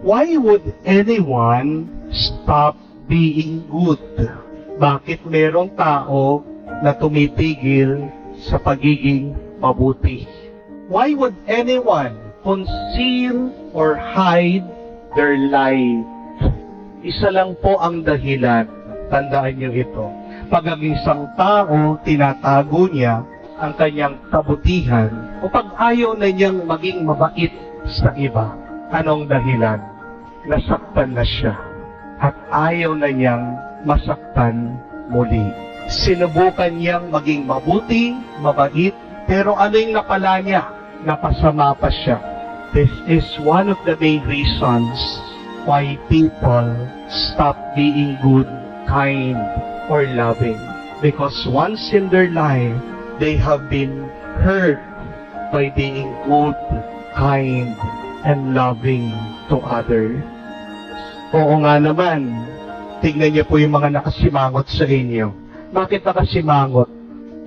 Why would anyone stop being good? Bakit merong tao na tumitigil sa pagiging mabuti? Why would anyone conceal or hide their life? Isa lang po ang dahilan. Tandaan niyo ito. Pag ang isang tao, tinatago niya ang kanyang kabutihan o pag ayaw na niyang maging mabait sa iba, anong dahilan? Nasaktan na siya at ayaw na niyang masaktan muli. Sinubukan niyang maging mabuti, mabait, pero ano yung napala niya? Napasama pa siya. This is one of the main reasons why people stop being good, kind, or loving. Because once in their life, they have been hurt by being good, kind, and loving to others. Oo nga naman, tingnan niyo po yung mga nakasimangot sa inyo. Bakit nakasimangot?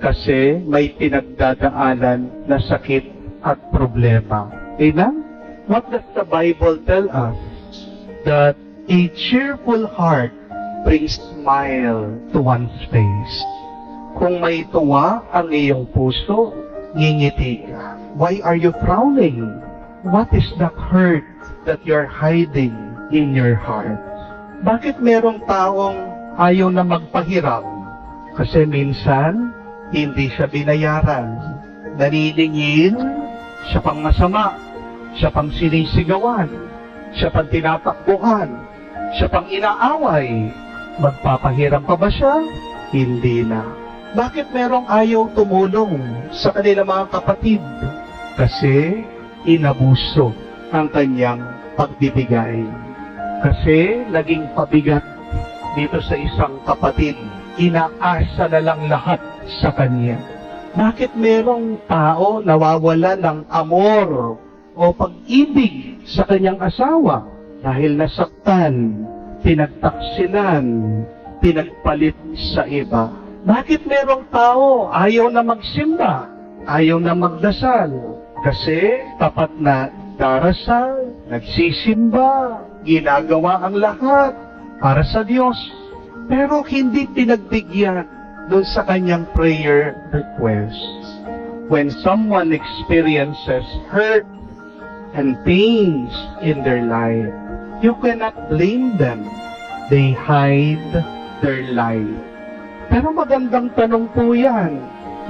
Kasi may pinagdadaanan na sakit at problema. Amen? What does the Bible tell us? That a cheerful heart brings smile to one's face. Kung may tuwa ang iyong puso, ngingiti ka. Why are you frowning? What is the hurt that you're hiding in your heart? Bakit merong taong ayaw na magpahiram? Kasi minsan, hindi siya binayaran. Naniningil, siya pang masama, siya pang sinisigawan, siya pang tinatakbuhan, siya pang inaaway. Magpapahiram pa ba siya? Hindi na. Bakit merong ayaw tumulong sa kanilang mga kapatid? Kasi inabuso ang kanyang pagbibigay. Kasi naging pabigat dito sa isang kapatid. Inaasa na lang lahat sa kanya. Bakit merong tao nawawala ng amor o pag-ibig sa kanyang asawa? Dahil nasaktan, pinagtaksilan, pinagpalit sa iba. Bakit merong tao ayaw na magsimba, ayaw na magdasal? Kasi tapat na darasal, nagsisimba, ginagawa ang lahat para sa Diyos. Pero hindi pinagbigyan doon sa kanyang prayer request. When someone experiences hurt and pains in their life, you cannot blame them. They hide their life. Pero magandang tanong po yan.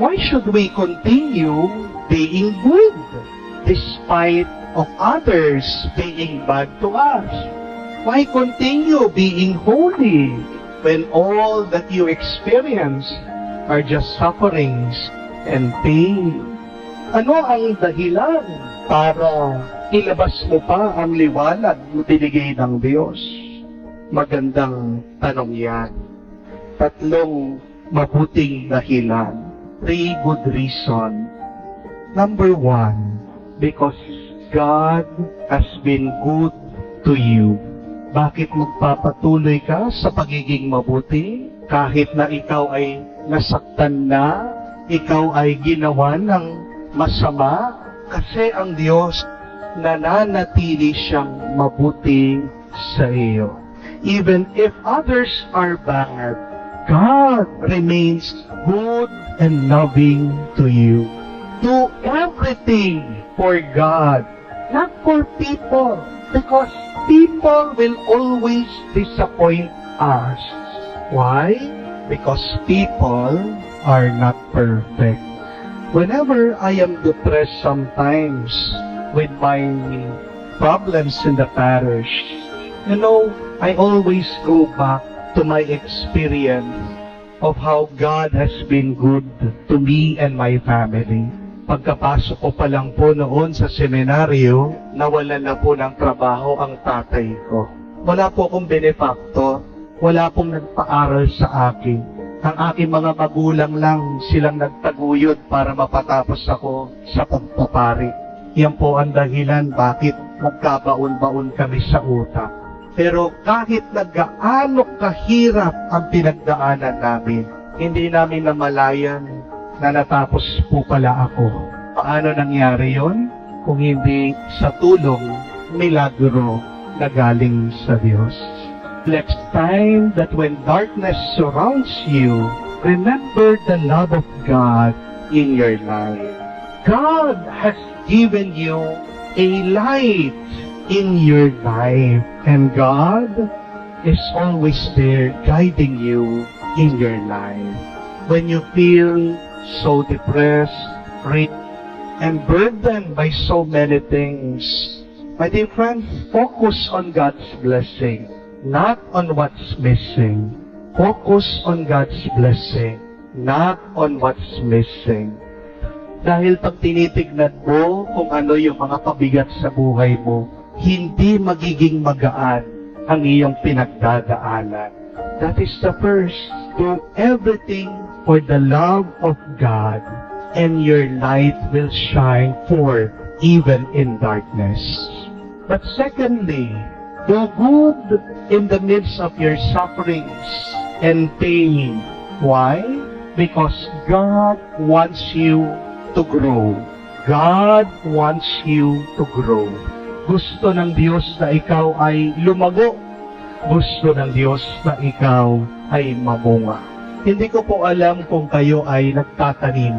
Why should we continue being good despite of others being bad to us? Why continue being holy when all that you experience are just sufferings and pain? Ano ang dahilan para ilabas mo pa ang liwanag na binigay ng Diyos? Magandang tanong yan. Tatlong mabuting dahilan. 3 good reasons. Number 1, because God has been good to you. Bakit magpapatuloy ka sa pagiging mabuti? Kahit na ikaw ay nasaktan na, ikaw ay ginawa ng masama, kasi ang Diyos nananatili siyang mabuti sa iyo. Even if others are bad, God remains good and loving to you. Do everything for God, not for people, because people will always disappoint us. Why? Because people are not perfect. Whenever I am depressed sometimes with my problems in the parish, I always go back to my experience of how God has been good to me and my family. Pagkapasok ko pa lang po noon sa seminaryo, nawalan na po ng trabaho ang tatay ko. Wala po akong benefactor, wala pong nagpaaral sa akin. Ang aking mga magulang lang silang nagtaguyod para mapatapos ako sa pagpapari. Yan po ang dahilan bakit magkabaon-baon kami sa utang. Pero kahit nagaano kahirap ang pinagdaanan namin, hindi namin namalayan na natapos po pala ako. Paano nangyari yon? Kung hindi sa tulong, milagro na galing sa Diyos. Next time that when darkness surrounds you, remember the love of God in your life. God has given you a light in your life, and God is always there guiding you in your life. When you feel so depressed, and burdened by so many things, my dear friends, focus on God's blessing, not on what's missing. Focus on God's blessing, not on what's missing. Dahil pag tinitignan mo kung ano yung mga pabigat sa buhay mo, hindi magiging magaan ang iyong pinagdadaanan. That is the first. Do everything for the love of God, and your light will shine forth even in darkness. But secondly, do good in the midst of your sufferings and pain. Why? Because God wants you to grow. God wants you to grow. Gusto ng Diyos na ikaw ay lumago. Gusto ng Diyos na ikaw ay mamunga. Hindi ko po alam kung kayo ay nagtatanim.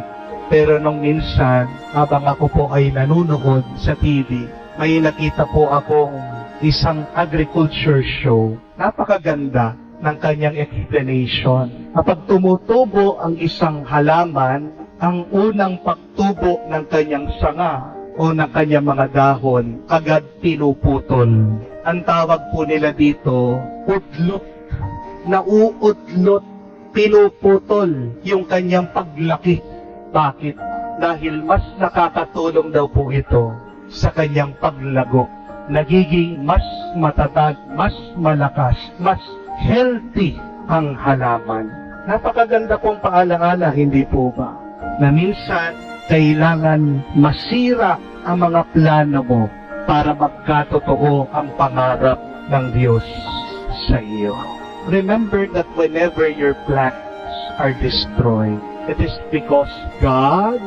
Pero nung minsan, habang ako po ay nanonood sa TV, may nakita po akong isang agriculture show. Napakaganda ng kanyang explanation. Kapag tumutubo ang isang halaman, ang unang pagtubo ng kanyang sanga o ng kanyang mga dahon, agad pinuputol. Ang tawag po nila dito, udlot. Nauudlot, pinuputol yung kanyang paglaki. Bakit? Dahil mas nakakatulong daw po ito sa kanyang paglago. Nagiging mas matatag, mas malakas, mas healthy ang halaman. Napakaganda pong paalaala, hindi po ba? Na minsan, kailangan masira ang mga plano mo para magkatotoo ang pangarap ng Diyos sa iyo. Remember that whenever your plans are destroyed, it is because God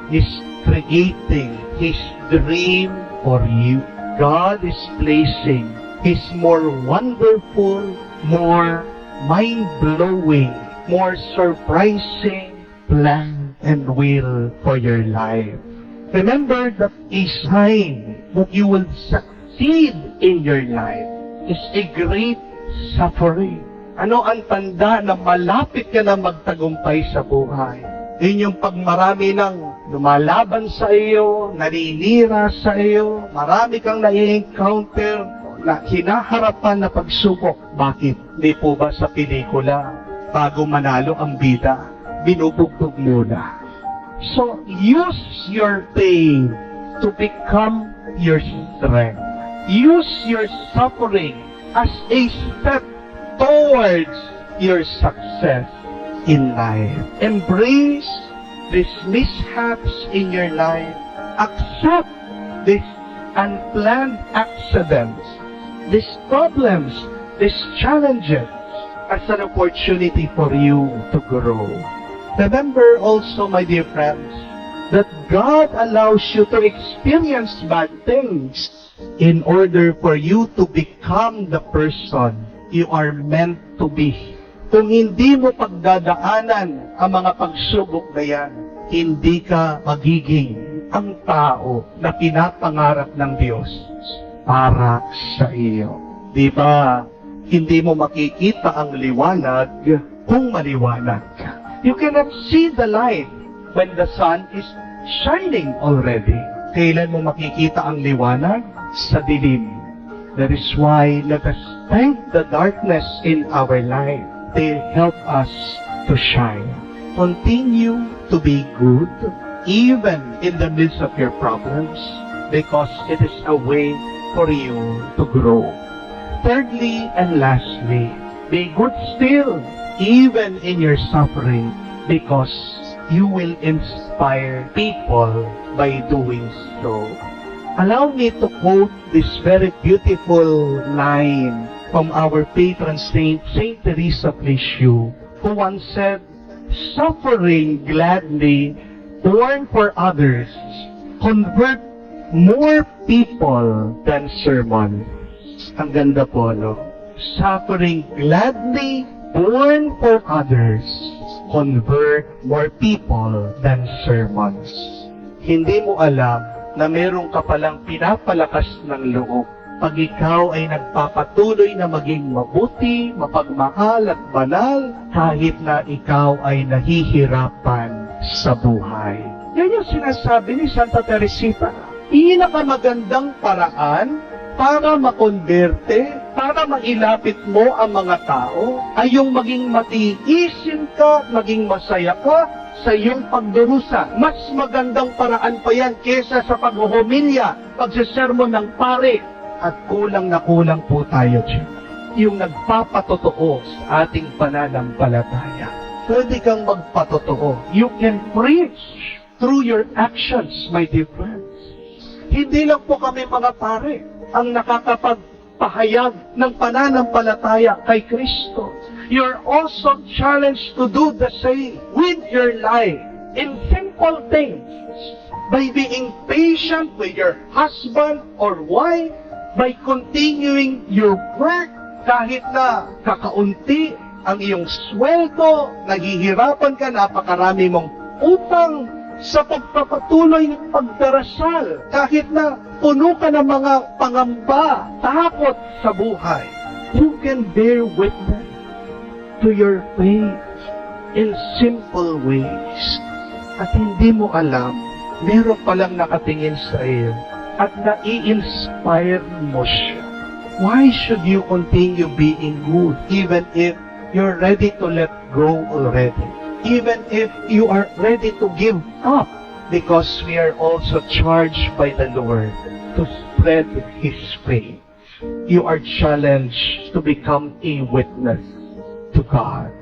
is creating His dream for you. God is placing His more wonderful, more mind-blowing, more surprising plan and will for your life. Remember that a sign that you will succeed in your life is a great suffering. Ano ang tanda na malapit ka na magtagumpay sa buhay? Yun yung pag marami nang lumalaban sa iyo, naninira sa iyo, marami kang nai-encounter na hinaharapan na pagsubok. Bakit? Di po ba sa pelikula, bago manalo ang bida, binubugbog muna. So, use your pain to become your strength. Use your suffering as a step towards your success in life. Embrace these mishaps in your life. Accept these unplanned accidents, these problems, these challenges as an opportunity for you to grow. Remember also, my dear friends, that God allows you to experience bad things in order for you to become the person you are meant to be. Kung hindi mo pagdadaanan ang mga pagsubok na yan, hindi ka magiging ang tao na pinapangarap ng Diyos para sa iyo. Di ba, hindi mo makikita ang liwanag kung maliwanag ka. You cannot see the light when the sun is shining already. Kailan mo makikita ang liwanag? Sa dilim. That is why let us thank the darkness in our life. They help us to shine. Continue to be good even in the midst of your problems because it is a way for you to grow. Thirdly and lastly, be good still even in your suffering because you will inspire people by doing so. Allow me to quote this very beautiful line from our patron saint, Saint Teresa of Lisieux, who once said, "Suffering gladly, born for others, convert more people than sermons." Ang ganda po, no? Suffering gladly, born for others, convert more people than sermons. Hindi mo alam na meron ka palang pinapalakas ng loob pag ikaw ay nagpapatuloy na maging mabuti, mapagmahal at banal kahit na ikaw ay nahihirapan sa buhay. Yan yung sinasabi ni Santa Teresita. Pinakamagandang paraan para makonberte, para mailapit mo ang mga tao, ay yung maging matiisin ka, maging masaya ka sa iyong pagdurusa. Mas magandang paraan pa yan kesa sa paghuhumilya, pagsisermon ng pare. At kulang na kulang po tayo dyan. Yung nagpapatotoo sa ating pananampalataya. Pwede kang magpatotoo. You can preach through your actions, my dear friends. Hindi lang po kami mga pare ang nakakapagpahayag ng pananampalataya kay Kristo. You're also challenged to do the same with your life in simple things. By being patient with your husband or wife, by continuing your work, kahit na kakaunti ang iyong sweldo, naghihirapan ka, napakarami mong utang, sa pagpapatuloy ng pagdarasal, kahit na puno ka ng mga pangamba, takot sa buhay, you can bear witness to your faith in simple ways. At hindi mo alam, meron palang nakatingin sa iyo at nai-inspire mo siya. Why should you continue being good even if you're ready to let go already? Even if you are ready to give up? Because we are also charged by the Lord to spread His faith. You are challenged to become a witness to God.